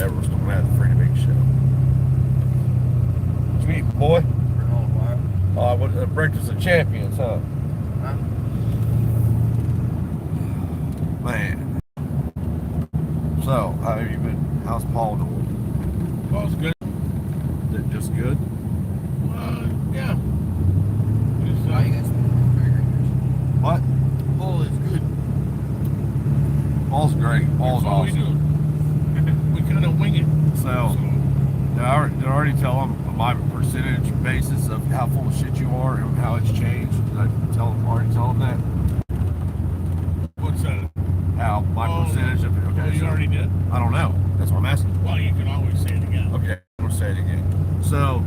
Everest don't have the Freedom Big Show. What you eating, boy? Breakfast of Champions, huh? Man. So, how have you been? How's Paul doing? Paul's good. Is it just good? Yeah. What? Paul is good. Paul's great. Paul's That's all awesome. we do. We kind of wing it. So, did I already tell him my percentage basis of how full of shit you are and how it's changed? Did I already tell him that? What's that? How my percentage of it. Okay, you already did? I don't know. That's what I'm asking. Well, you can always say it again. Okay, I'm gonna say it again. So,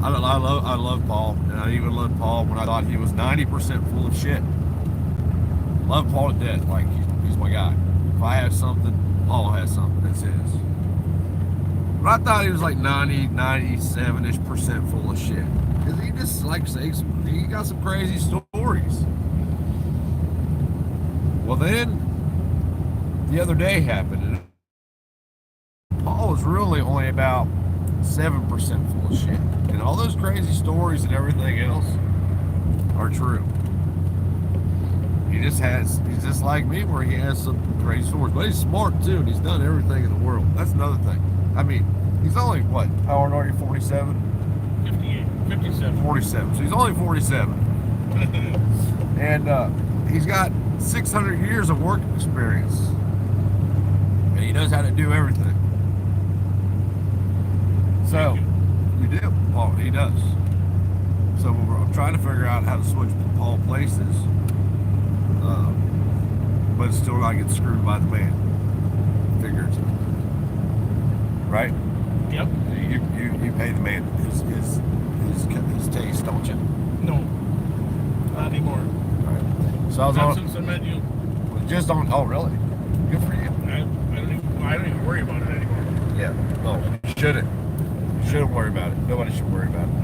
I love Paul, and I even loved Paul when I thought he was 90% full of shit. Love Paul to death. Like he's my guy. If I have something, Paul has something. That's his. But I thought he was like 97-ish% full of shit. Because he just, like, he got some crazy stories. Well, then, the other day happened, and Paul was really only about 7% full of shit. And all those crazy stories and everything else are true. He's just like me, where he has some crazy stories. But he's smart, too, and he's done everything in the world. That's another thing. I mean, he's only, what, how old are you, 47? 58, 57. 47, so he's only 47. And he's got 600 years of work experience. And he knows how to do everything. So, you do. Well, he does. So I'm trying to figure out how to switch Paul places. But still not get screwed by the man. Figuratively. Right? Yep. You pay the man his taste, don't you? No. Not anymore. All right. So I was Not on. since I met you. Just on. Oh, really? Good for you. I don't even worry about it anymore. Yeah. No, you shouldn't. You shouldn't worry about it. Nobody should worry about it.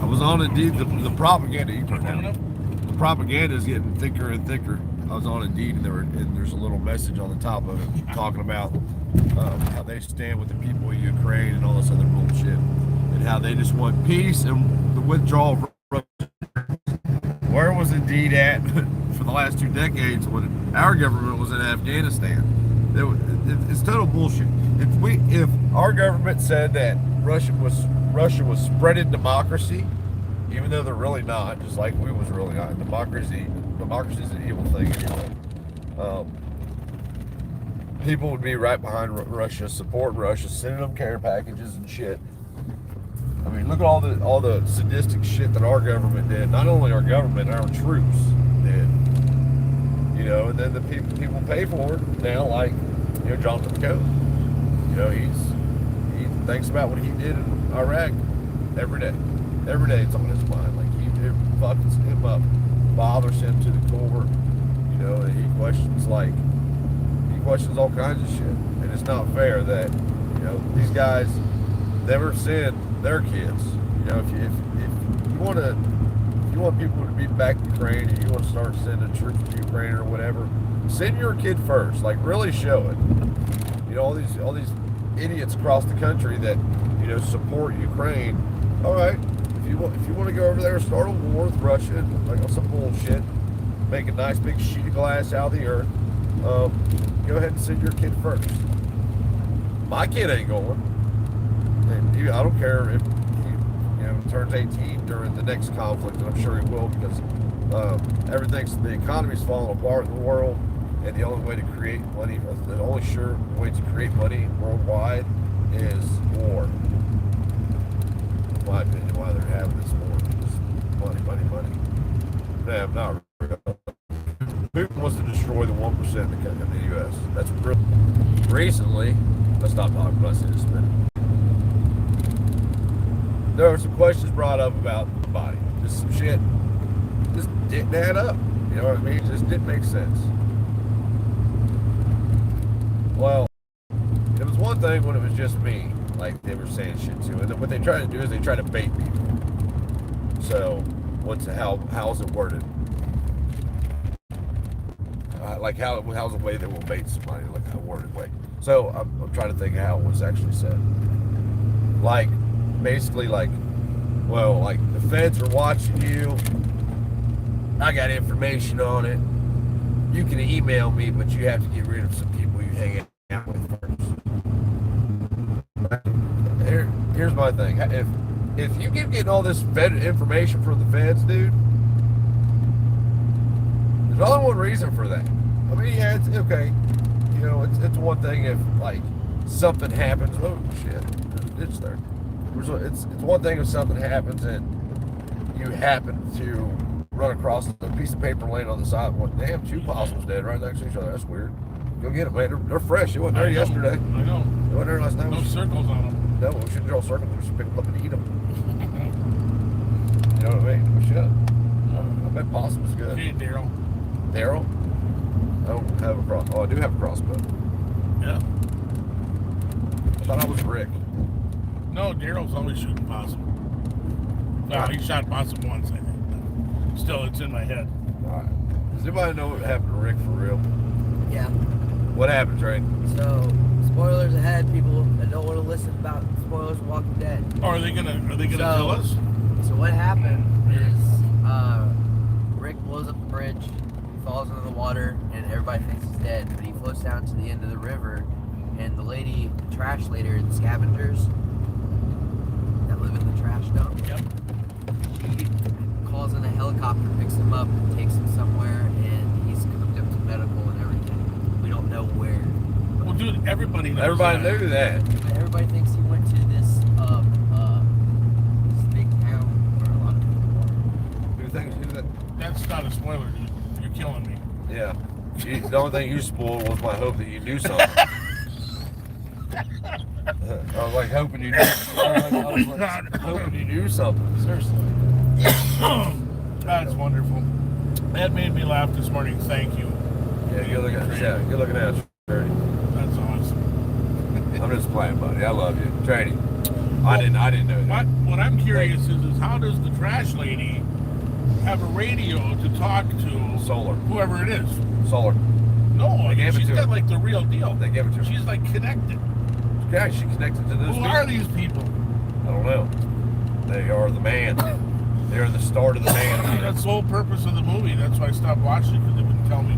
I was on Indeed. The propaganda. You turned down. The propaganda is getting thicker and thicker. I was on Indeed, and there's a little message on the top of it talking about how they stand with the people of Ukraine and all this other bullshit, and how they just want peace and the withdrawal of Russia. Where was Indeed at for the last 2 decades when our government was in Afghanistan? It's total bullshit. If our government said that Russia was spreading democracy, even though they're really not, just like we was really not. Democracy is an evil thing anyway. People would be right behind Russia, supporting Russia, sending them care packages and shit. I mean, look at all the sadistic shit that our government did. Not only our government, our troops did. You know, and then the people pay for it now, like, you know, Jonathan Coe. You know, he thinks about what he did in Iraq every day. Every day it's on his mind. Like, it fucks him up, bothers him to the core. You know, and he questions all kinds of shit. And it's not fair that, you know, these guys never send their kids. You know, if you want people to be back in Ukraine, and you want to start sending troops to Ukraine or whatever, send your kid first. Like, really show it. You know, all these idiots across the country that, you know, support Ukraine. All right, if you want to go over there and start a war with Russia, like on some bullshit, make a nice big sheet of glass out of the earth, go ahead and send your kid first. My kid ain't going. And I don't care if he, you know, turns 18 during the next conflict, and I'm sure he will, because the economy's falling apart in the world, and the only way to create money, the only sure way to create money worldwide is war. In my opinion, why they're having this war, just money. Nah, not real. Putin wants to destroy the 1% in the U.S. That's real. Recently, let's stop talking about this. There were some questions brought up about the body. Just some shit. Just didn't add up. You know what I mean? It just didn't make sense. Well, it was one thing when it was just me, like they were saying shit too. And then what they try to do is they try to bait people. So, how's it worded? How's the way they will bait somebody, like a worded way? So I'm trying to think how it was actually said. Like, basically, like, well, like the feds are watching you. I got information on it. You can email me, but you have to get rid of some people you hang out with first. Here's my thing. If you keep getting all this fed information from the feds, dude, there's only one reason for that. I mean, yeah, it's okay. You know, it's one thing if like something happens. Oh shit, it's there. It's one thing if something happens and you happen to run across a piece of paper laying on the side. Well, damn, two possums dead right next to each other. That's weird. Go get them, man. They're fresh. It wasn't there yesterday. I know. It wasn't there last night. No circles on them. No, we should draw circles. We should pick them up and eat them. You know what I mean? We should. I bet possum is good. Hey, Daryl. Daryl? I don't have a cross. Oh, I do have a crossbow. Yeah. I thought I was Rick. No, Daryl's always shooting possum. Well, he shot possum once, I think. But still, it's in my head. All right. Does anybody know what happened to Rick for real? Yeah. What happened, Trey? So, spoilers ahead, people that don't want to listen about spoilers of Walking Dead. Oh, are they gonna tell us? So what happened is Rick blows up the bridge, he falls into the water, and everybody thinks he's dead. But he floats down to the end of the river, and the lady, the trash lady, the scavengers that live in the trash dump, Yep. she calls in a helicopter, picks him up, takes him somewhere, and he's hooked up to medical and everything. We don't know where. Well, dude, everybody knows Everybody that. knew that. But everybody thinks he went to this big town where a lot of people are. Who thinks that? That's not a spoiler, dude. You're killing me. Yeah. The only thing you spoiled was my hope that you knew something. I was like hoping you knew. Hoping you knew something. Seriously. That's wonderful. That made me laugh this morning. Thank you. Yeah, good looking at you, Trady. That's awesome. I'm just playing, buddy. I love you, Trady. I didn't know that. What I'm curious is how does the trash lady have a radio to talk to Solar. whoever it is? Solar. No, I mean, gave it she's to got her. like the real deal. They gave it to her. She's like connected. Yeah, she connected to this. Who are these people? I don't know. They are the man. They are the start of the man. That's the whole purpose of the movie. That's why I stopped watching it, because they wouldn't tell me.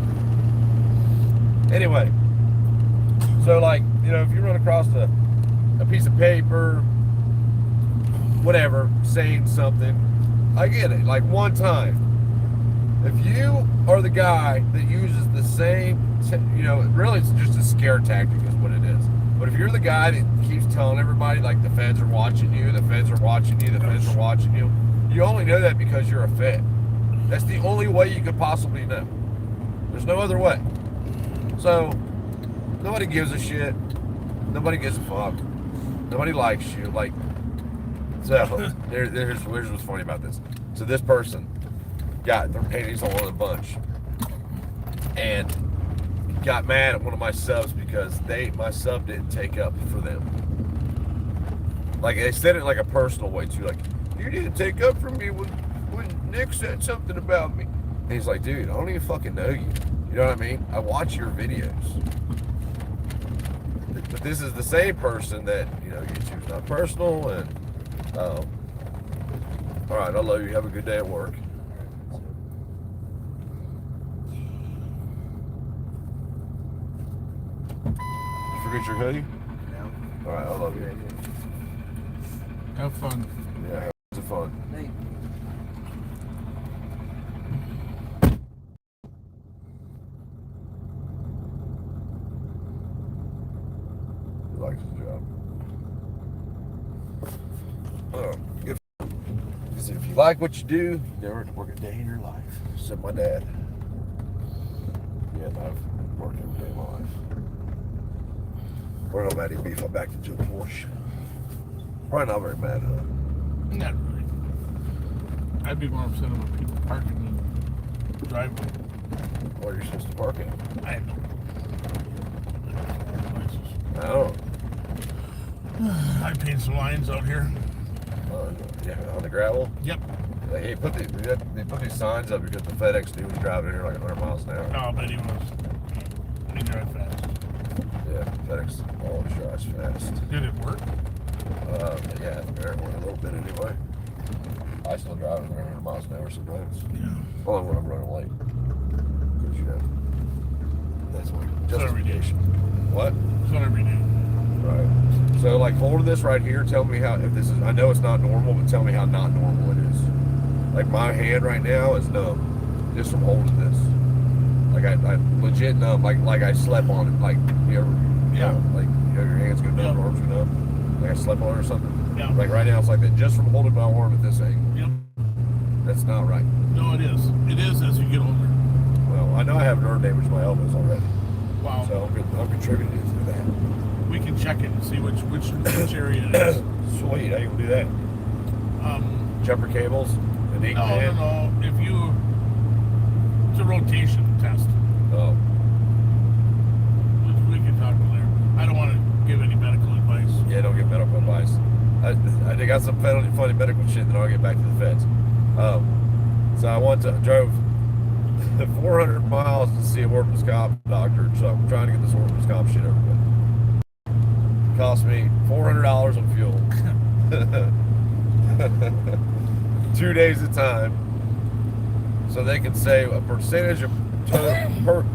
Anyway, so like, you know, if you run across a piece of paper, whatever, saying something, I get it. Like one time, if you are the guy that uses the same, you know, really it's just a scare tactic is what it is. But if you're the guy that keeps telling everybody, like, the feds are watching you, the feds are watching you, the feds are watching you, you only know that because you're a fed. That's the only way you could possibly know. There's no other way. So, nobody gives a shit. Nobody gives a fuck. Nobody likes you. Like, so, here's what's funny about this. So this person got their panties all in a bunch and got mad at one of my subs because my sub didn't take up for them. Like, they said it in like a personal way too. Like, you didn't take up for me when Nick said something about me. And he's like, dude, I don't even fucking know you. You know what I mean? I watch your videos. But this is the same person that, you know, YouTube's not personal and all right, I love you. Have a good day at work. You forget your hoodie? No. All right, I love you. Have fun. Yeah, have fun. Thank He likes his job. Good. Because if you like what you do, you never have to work a day in your life. Said my dad. Yeah, I've worked every day of my life. We're not mad at beef. I backed into a Porsche. Probably not very mad, huh? Not really. I'd be more upset about people parking in the driveway. Where you're supposed to park it. I have no places. I don't I painted some lines out here. know. Yeah, on the gravel. Yep. Like, hey, they put these signs up because the FedEx dude was driving here like 100 miles an hour. Oh, but he was. He drive fast. Yeah. anesthetics always dries fast. Did it work? Yeah, apparently a little bit anyway. I still drive at 100 miles an hour sometimes. Yeah. Only when I'm running late. Because, you know, that's what So every day. justification. What? It's not every day. Right. So, like, holding this right here, tell me how, if this is, I know it's not normal, but tell me how not normal it is. Like, my hand right now is numb just from holding this. Like, I legit numb, like I slept on it. Like, you ever, Yeah. like, you know, your hands go numb, Yep. your arms go numb. Like I slept on it or something. Yeah. Like, right now, it's like that just from holding my arm at this angle. Yep. That's not right. No, it is. It is as you get older. Well, I know I have nerve damage to my elbows already. Wow. So I'm contributing to that. We can check it and see which area it is. Sweet, how you gonna do that? Jumper cables, an ink pen? No. If you, it's a rotation test. Oh, We can talk later. I don't want to give any medical advice. yeah, don't get medical advice. I got some funny medical shit that I'll get back to the feds. So I drove 400 miles to see a workman's comp doctor, so I'm trying to get this workman's comp shit over with. Cost me $400 on fuel. 2 days at a time, so they can say a percentage of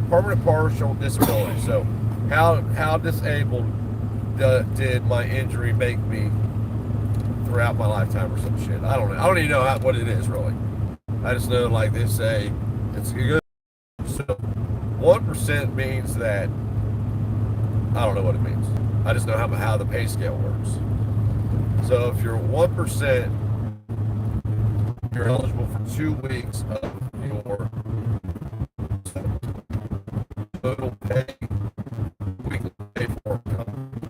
permanent partial disability. So how disabled did my injury make me throughout my lifetime or some shit. I don't know. I don't even know what it is really. I just know, like they say, it's good. So 1% means that, I don't know what it means. I just know how the pay scale works. So if you're 1%, you're eligible for 2 weeks of your total pay, weekly pay for income.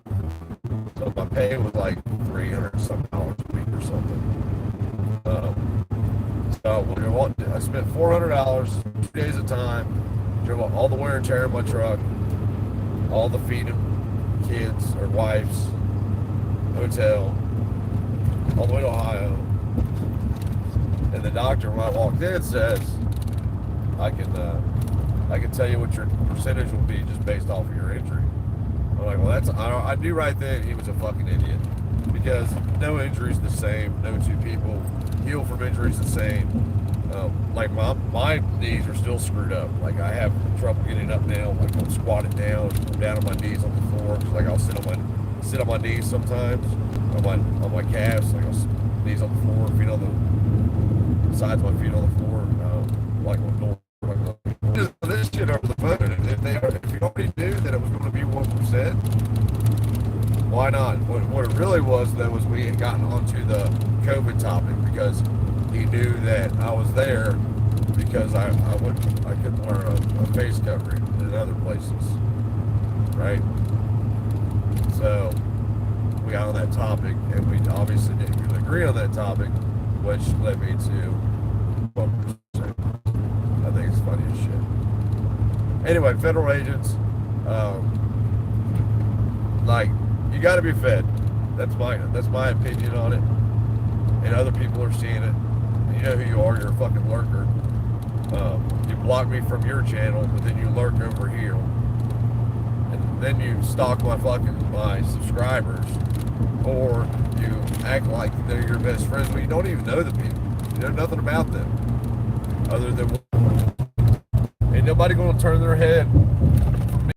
So my pay was like $300 some dollars a week or something. I spent $400 2 days at a time, drove all the wear and tear in my truck, all the feeding kids or wives, hotel, all the way to Ohio. And the doctor, when I walked in, says, I can tell you what your percentage will be just based off of your injury. I'm like, well, I knew right then he was a fucking idiot, because no injury's the same. No two people heal from injuries the same. Like my knees are still screwed up. Like I have trouble getting up now. Like I'm squatted down, I'm down on my knees on the floor. Like I'll sit on my knees sometimes on my calves. Like I'll knees on the floor, feet on the sides of my feet on the floor. Like this shit over the phone. And if you already knew that it was going to be 1%, why not? What it really was though was we had gotten onto the COVID topic because he knew that I was there because I couldn't wear a face covering in other places, right? So we got on that topic, and we obviously didn't really agree on that topic, which led me to 1%. I think it's funny as shit. Anyway, federal agents, like you got to be fed. That's my opinion on it, and other people are seeing it. You know who you are. You're a fucking lurker. You block me from your channel, but then you lurk over here, and then you stalk my subscribers, or you act like they're your best friends, but you don't even know the people. You know nothing about them, other than ain't nobody gonna turn their head for me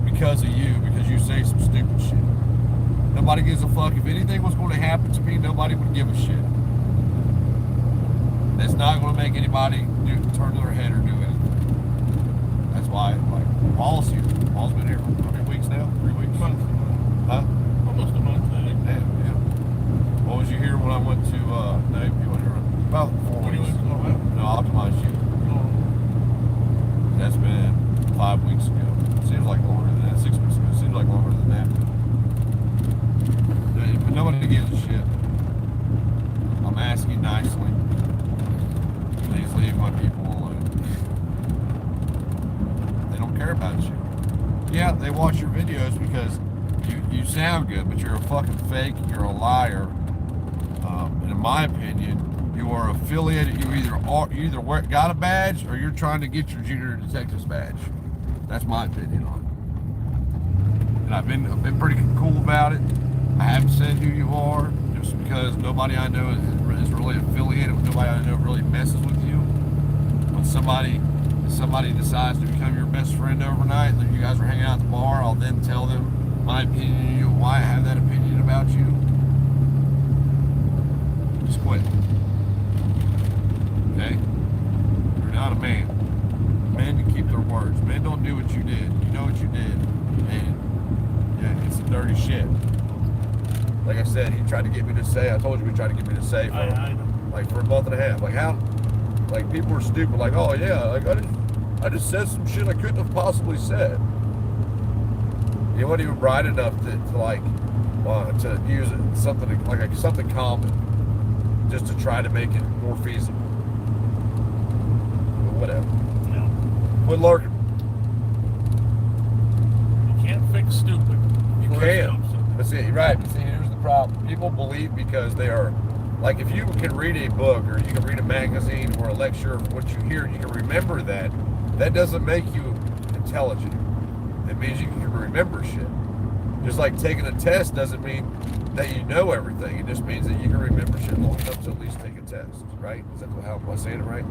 because of you, because you say some stupid shit. Nobody gives a fuck. If anything was going to happen to me, nobody would give a shit. It's not going to make anybody turn their head or do anything. That's why, like, Paul's here. Paul's been here for how many weeks now? 3 weeks? Huh? Almost a month, I think. Damn, yeah. What was you here when I went to, no, you went here about 4 When you weeks. went to Ohio? No, Optimize you. Oh. That's been 5 weeks ago. Seems like longer than that. 6 weeks ago. Seems like longer than that. But nobody gives a shit. I'm asking nicely. Please leave my people alone. They don't care about you. Yeah, they watch your videos because you sound good, but you're a fucking fake. You're a liar. And in my opinion, you are affiliated. You either got a badge or you're trying to get your junior detective's badge. That's my opinion on and I've been pretty cool about it. I haven't said who you are, just because nobody I know is really affiliated with. Nobody I know really messes with you. When somebody decides to become your best friend overnight, and you guys are hanging out at the bar, I'll then tell them my opinion of you, why I have that opinion about you. Just quit. Okay? You're not a man. Men can keep their words. Men don't do what you did. You know what you did, and yeah, it's some dirty shit. Like I said, he tried to get me to say. I told you he tried to get me to say for a month and a half. Like how? Like people were stupid. Like, oh yeah, like I just said some shit I couldn't have possibly said. You weren't even bright enough to use it something like something common, just to try to make it more feasible. But whatever. Yeah. Quit lurking. You can't fix stupid. You can. But see, you're right. But see, here's the problem. People believe because they are, like, if you can read a book or you can read a magazine or a lecture of what you hear and you can remember that, that doesn't make you intelligent. It means you can remember shit. Just like taking a test doesn't mean that you know everything. It just means that you can remember shit long enough to at least take a test, right? Is that how am I saying it right?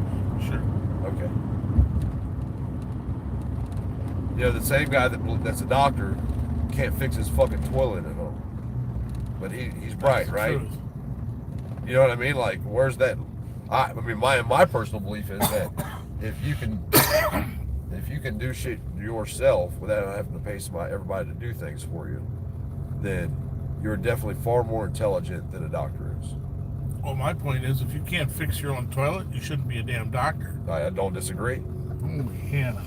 Sure. Okay. You know, the same guy that's a doctor can't fix his fucking toilet at home, but he's bright, right? Truth. You know what I mean? Like, where's that? I mean, my personal belief is that if you can do shit yourself without having to pay everybody to do things for you, then you're definitely far more intelligent than a doctor is. Well, my point is, if you can't fix your own toilet, you shouldn't be a damn doctor. I don't disagree. Holy Hannah.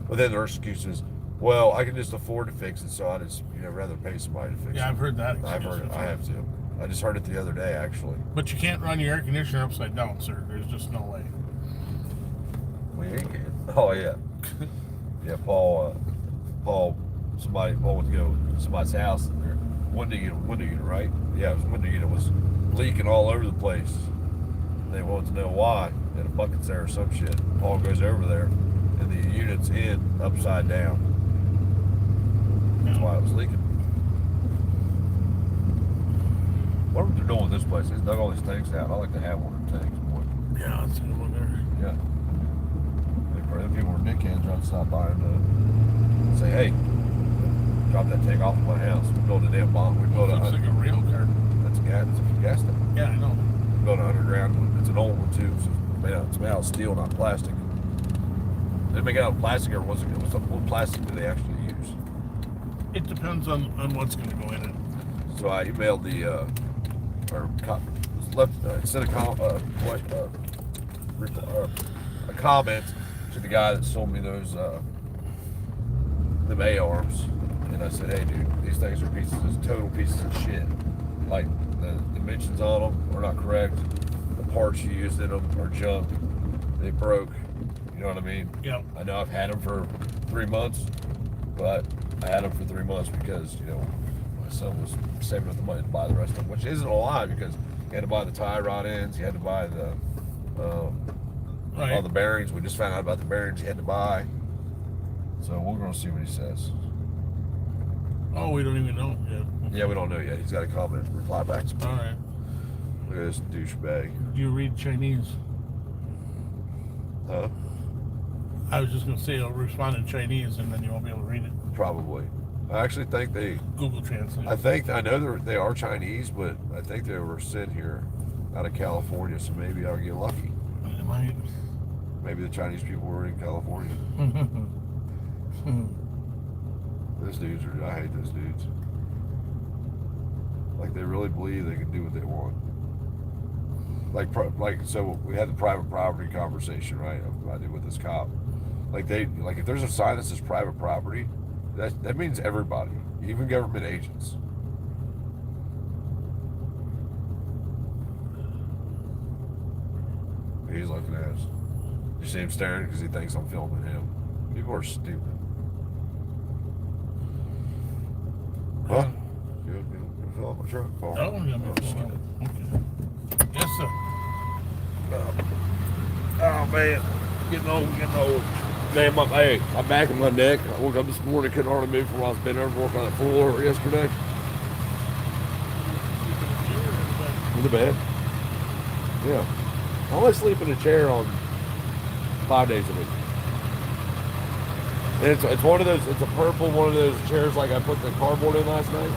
But then their excuse is, well, I can just afford to fix it, so I just rather pay somebody to fix it. Yeah, I've heard that. I've heard it. I have to. I just heard it the other day, actually. But you can't run your air conditioner upside down, sir. There's just no way. Well, you can. Oh yeah. Yeah, Paul went to go to somebody's house and their window unit, right? Yeah, his window unit was leaking all over the place. They wanted to know why. And a bucket's there or some shit. Paul goes over there and the unit's upside down. That's why it was leaking. What are they doing with this place? They dug all these tanks out. I like to have one of the tanks, boy. Yeah, that's a good one there. Yeah. If people were dickheads, I'd stop by and say, hey, drop that tank off of my house. We build a damn bomb. We build Looks like a rail car. That's a gas tank. Yeah, I know. We built an underground one. It's an old one too. So it's made out of steel, not plastic. They make it out of plastic, or what plastic do they actually use? It depends on what's going to go in it. So I emailed sent a comment to the guy that sold me those them A-arms, and I said, hey dude, these things are total pieces of shit. Like the dimensions on them are not correct. The parts you used in them are junk. They broke. You know what I mean? Yep. I know I've had them for 3 months, but I had them for 3 months because my son was saving up the money to buy the rest of them, which isn't a lie because he had to buy the tie rod ends, he had to buy the all the bearings. We just found out about the bearings he had to buy. So we're going to see what he says. Oh, we don't even know yet. Okay. Yeah, we don't know yet. He's got a comment, reply back to me. All right. Look at this douchebag. Do you read Chinese? Huh? I was just going to say I'll respond in Chinese and then you won't be able to read it. Probably. I actually think Google Translate. I know they are Chinese, but I think they were sent here out of California, so maybe I'll get lucky. It might. Maybe the Chinese people were in California. Those dudes I hate those dudes. Like, they really believe they can do what they want. So we had the private property conversation, right? I did with this cop. If there's a sign that says private property, that means everybody, even government agents. He's looking at us. You see him staring because he thinks I'm filming him. People are stupid. Huh? You fill up my truck, Paul? Oh, yeah, okay. Yes, sir. Oh man, getting old. Man, I'm back in my neck. I woke up this morning, couldn't hardly move from where I was bent over working on that floor yesterday. In the bed. Yeah. I only sleep in a chair on 5 days a week. And it's one of those, it's a purple one of those chairs like I put the cardboard in last night.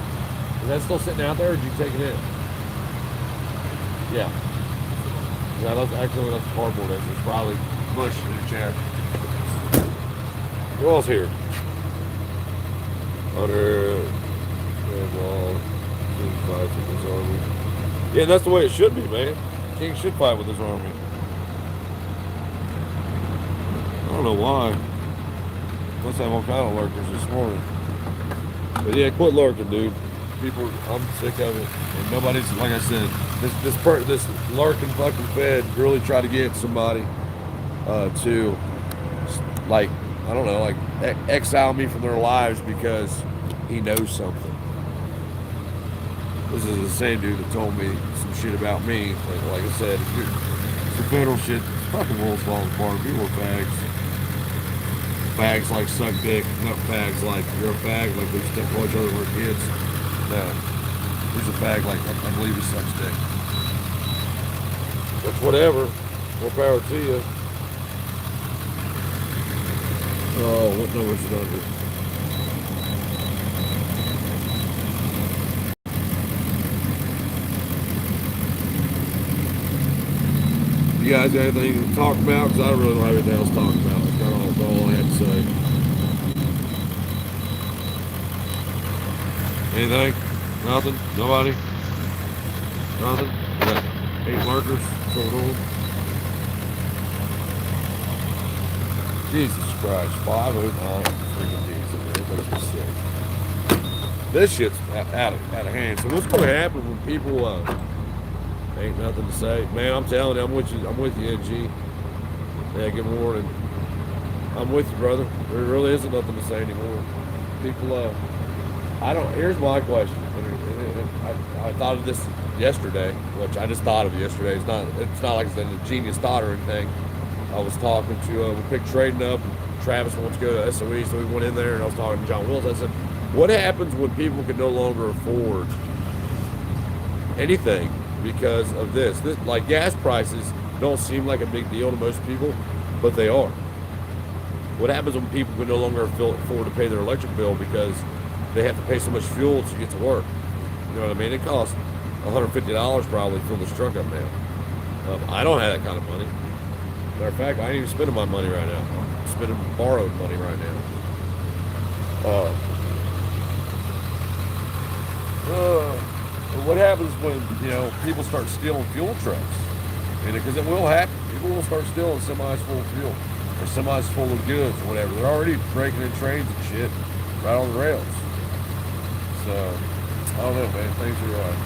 Is that still sitting out there or did you take it in? Yeah. Yeah, that's actually what the cardboard is. It's probably mush in the chair. Who else here? Hunter, Wall, King fights with his army. Yeah, that's the way it should be, man. King should fight with his army. I don't know why. Must have all kind of lurkers this morning. But yeah, quit lurking, dude. People, I'm sick of it. And nobody's, like I said, this lurking fucking Fed really try to get somebody to, like, I don't know, like exile me from their lives because he knows something. This is the same dude that told me some shit about me. Like I said, some federal shit, fucking world's falling apart. People are fags. Fags like suck dick, not fags like you're a fag, like we used to call each other when we were kids. No. He's a fag like I believe he sucks dick. But whatever. More power to you. Oh, what number is it under? You guys got anything to talk about? Because I don't really know anything else to talk about. That's all I had to say. Anything? Nothing? Nobody? Nothing? We got 8 lurkers going on. Jesus Christ, 509 freaking diesel. Everybody's sick. This shit's out of hand. So what's going to happen when people ain't nothing to say? Man, I'm telling you, I'm with you, NG. Yeah, good morning. I'm with you, brother. There really isn't nothing to say anymore. People, here's my question. I thought of this yesterday, which I just thought of yesterday. It's not like it's a genius thought or anything. I was talking to, we picked trading up, and Travis wants to go to SOE, so we went in there, and I was talking to John Wills. I said, what happens when people can no longer afford anything because of this? Like gas prices don't seem like a big deal to most people, but they are. What happens when people can no longer afford to pay their electric bill because they have to pay so much fuel to get to work? You know what I mean? It costs $150 probably to fill this truck up now. I don't have that kind of money. Matter of fact, I ain't even spending my money right now. I'm spending borrowed money right now. What happens when, people start stealing fuel trucks? Because it will happen. People will start stealing semis full of fuel or semis full of goods or whatever. They're already breaking in trains and shit right on the rails. So, I don't know, man. Things are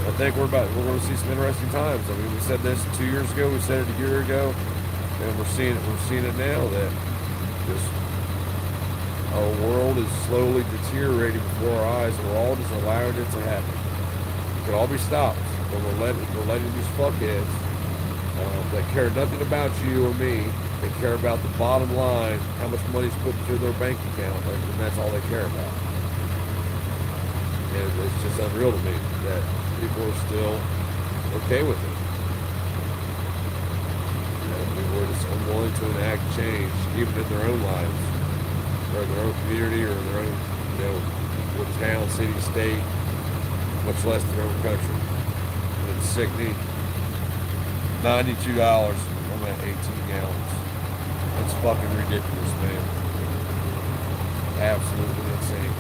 I think we're going to see some interesting times. I mean, we said this 2 years ago, we said it a year ago, and we're seeing it now that just our world is slowly deteriorating before our eyes, and we're all just allowing it to happen. It could all be stopped, but we're letting these fuckheads that care nothing about you or me, they care about the bottom line, how much money's put into their bank account, and that's all they care about. And it's just unreal to me that people are still okay with it. People are just unwilling to enact change, even in their own lives, or in their own community, or in their own, what town, city, state, much less their own country. And it's sickening. $92 on that 18 gallons. That's fucking ridiculous, man. Absolutely insane.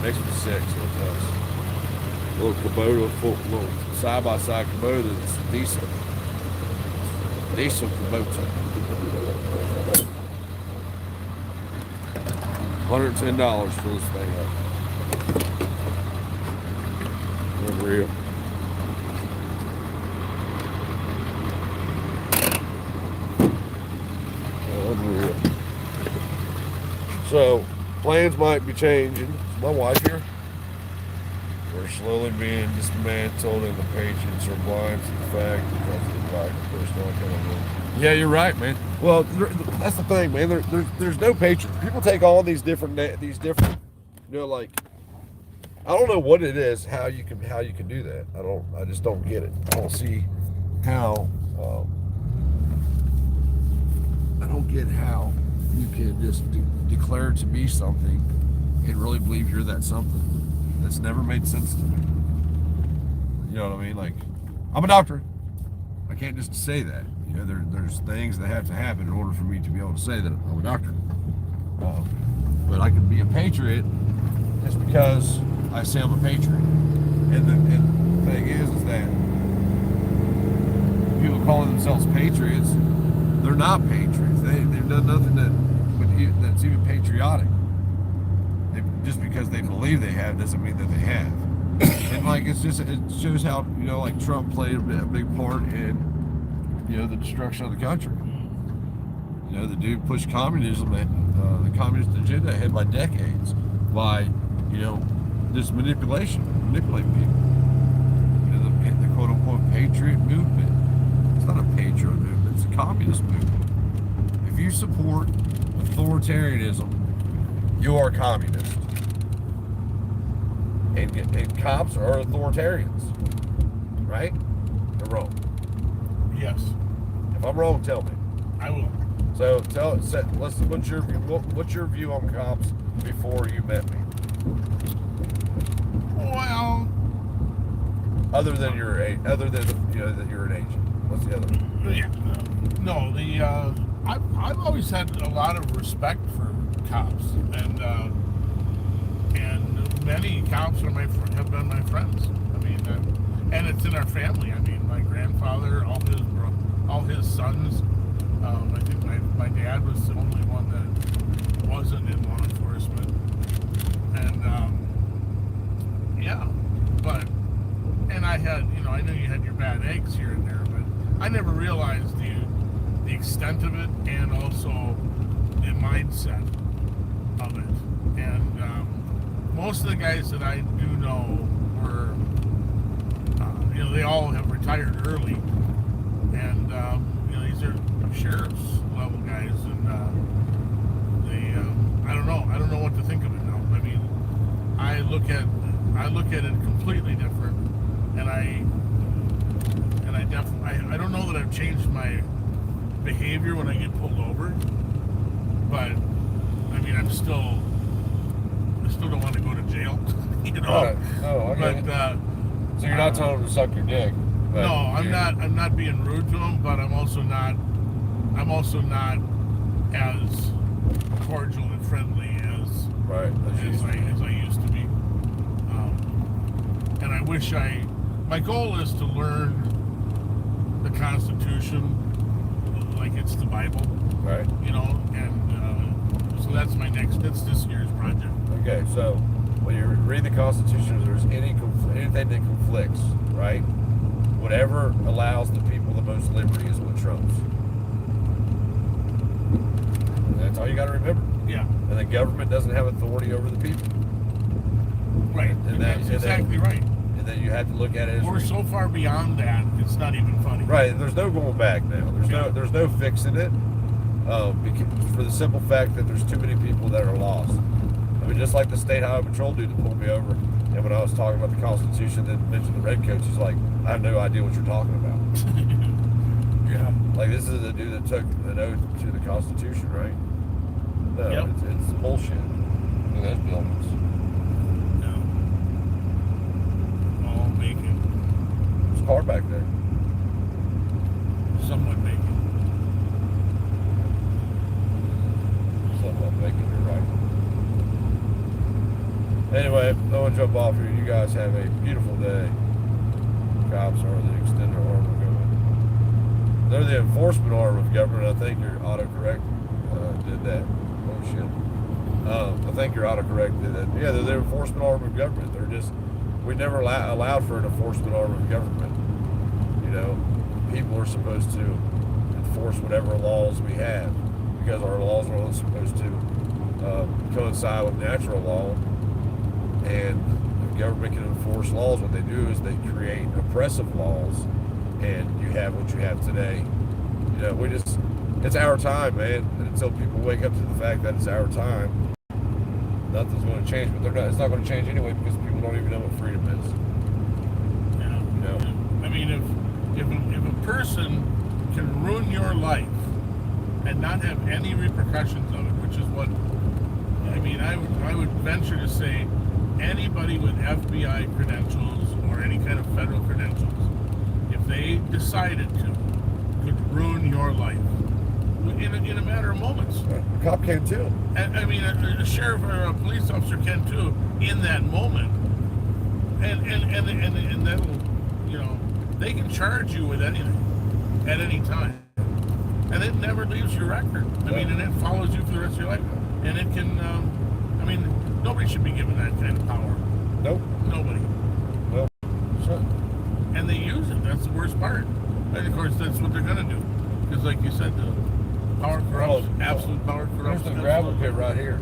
Makes me sick, so it does. Little Kubota, little side-by-side Kubota that's decent. Decent Kubota. $110 for this thing up. Unreal. Unreal. So, plans might be changing. Is my wife here? We're slowly being dismantled, and the patriots are blind to the fact because of the lack of personal accountability. Yeah, you're right, man. Well, that's the thing, man. There's no patriots. People take all these different, like, I don't know what it is, how you can do that. I just don't get it. I don't see how. I don't get how you can just declare to be something and really believe you're that something. That's never made sense to me. You know what I mean? Like, I'm a doctor. I can't just say that. You know, there's things that have to happen in order for me to be able to say that I'm a doctor. But I can be a patriot just because I say I'm a patriot. And the thing is that people calling themselves patriots, they're not patriots. They've done nothing that's even patriotic. Just because they believe they have doesn't mean that they have. And like it shows how, you know, like Trump played a big part in, you know, the destruction of the country. You know, the dude pushed communism and the communist agenda ahead by decades by, you know, this manipulating people. You know, the quote unquote patriot movement. It's not a patriot movement, it's a communist movement. If you support authoritarianism, you are communist. And cops are authoritarians, right? Or wrong? Yes. If I'm wrong, tell me. I will. So what's your view on cops before you met me? Well, Other than you know that you're an agent. What's the other one? yeah, no. I've always had a lot of respect for cops, and many cops have been my friends. I mean, and it's in our family. I mean, my grandfather, all his sons. I think my dad was the only one that wasn't in law enforcement, and I had, you know, I knew you had your bad eggs here and there, but I never realized the extent of it and also the mindset of it. And most of the guys that I do know were, you know, they all have retired early, and you know, these are sheriff's level guys, and I don't know what to think of it now. I mean, I look at it completely different, and I definitely, I don't know that I've changed my behavior when I get pulled over, but I mean, I still don't want to go to jail, you know. So you're not telling them to suck your dick. No, I'm not being rude to them, but I'm also not as cordial and friendly as I used to be. And I wish my goal is to learn the Constitution like it's the Bible. Right. You know, and so that's this year's project. Okay, so when you read the Constitution, if there's anything that conflicts, right? Whatever allows the people the most liberty is what trumps. And that's all you got to remember. Yeah. And the government doesn't have authority over the people. Right. And that's exactly right. And then you have to look at it as we're so far beyond that, it's not even funny. Right. There's no going back now. There's no fixing it. For the simple fact that there's too many people that are lost. I mean, just like the state highway patrol dude that pulled me over, and when I was talking about the Constitution, that mentioned the red coats, he's like, I have no idea what you're talking about. Yeah. Like, this is the dude that took an oath to the Constitution, right? No, yep. It's bullshit. Look at those buildings. No. All vacant. There's a car back there. Somewhat vacant. Somewhat vacant, you're right. Anyway, I want to jump off here. You guys have a beautiful day. Cops are the extended arm of government. They're the enforcement arm of government. I think your autocorrect did that. Oh shit. I think your autocorrect did that. Yeah, they're the enforcement arm of government. We never allowed for an enforcement arm of government. You know, people are supposed to enforce whatever laws we have because our laws are only supposed to coincide with natural law. And the the government can enforce laws, what they do is they create oppressive laws, and you have what you have today. You know, it's our time, man. And until people wake up to the fact that it's our time, nothing's going to change. But it's not going to change anyway because people don't even know what freedom is. Yeah. You know? I mean, if a person can ruin your life and not have any repercussions of it, which is what I mean, I would venture to say anybody with FBI credentials or any kind of federal credentials, if they decided to, could ruin your life in a matter of moments. A cop can too. And I mean, a sheriff or a police officer can too in that moment, and that'll, you know, they can charge you with anything at any time, and it never leaves your record. I mean, and it follows you for the rest of your life, and it can. I mean, nobody should be given that kind of power. Nope. Nobody. Well, sure. And they use it. That's the worst part. And of course, that's what they're gonna do, because like you said, the power corrupts. Absolute power corrupts. There's the gravel pit right here.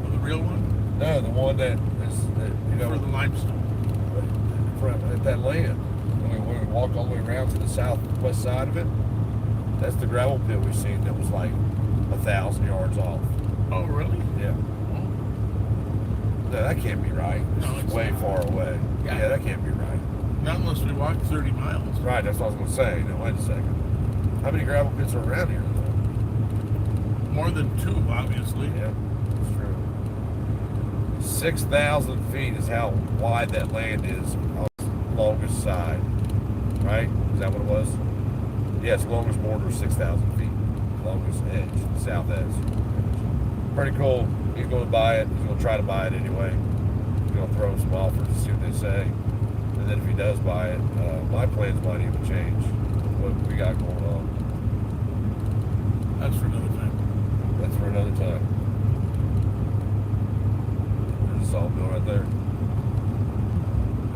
Oh, the real one? No, the one that is, you know, For the limestone. at that land. When we walked all the way around to the southwest side of it, that's the gravel pit we've seen that was like 1,000 yards off. Oh, really? Yeah. No, that can't be right. No, It's it's way not. far away. Yeah. Yeah, that can't be right. Not unless we walk 30 miles. Right, that's what I was going to say. Now, wait a second. How many gravel pits are around here, though? More than 2, obviously. Yeah, that's true. 6,000 feet is how wide that land is on the longest side. Right? Is that what it was? Yes, longest border is 6,000 feet. Longest edge, south edge. Pretty cool. He's going to buy it. He's going to try to buy it anyway. He's going to throw him some offers to see what they say. And then if he does buy it, my plans might even change what we got going on. That's for another time. That's for another time. There's a sawmill right there.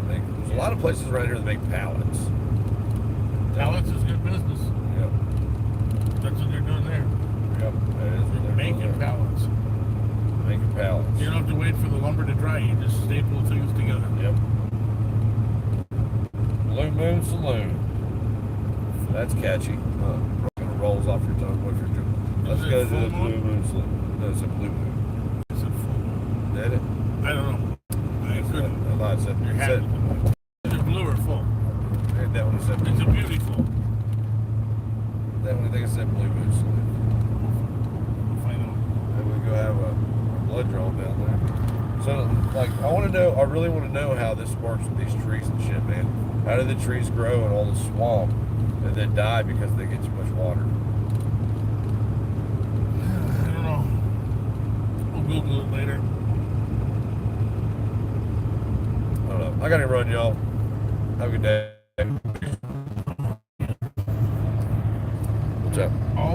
There's a lot of places around here that make pallets. Pallets is good business. Yep. That's what they're doing there. Yep. That is what They're they're making doing there. pallets. Making pallets. You don't have to wait for the lumber to dry. You just staple things together. Yep. Blue Moon Saloon. That's catchy. It rolls off your tongue. What you're doing. Let's Is it go to full the Blue moon? Moon Saloon. No, it's a Blue Moon. Is it full? Did it? I don't know. I couldn't. I thought it said. You're It happy. said Is it blue or full? that one said It's Blue a Moon. beautiful. That one I think it said Blue Moon Saloon. We'll find out. Maybe we go have a blood drawn down there. So, like, I really want to know how this works with these trees and shit, man. How do the trees grow in all the swamp and then die because they get too much water? I don't know. We'll Google it later. I don't know. I gotta run, y'all. Have a good day. What's up? All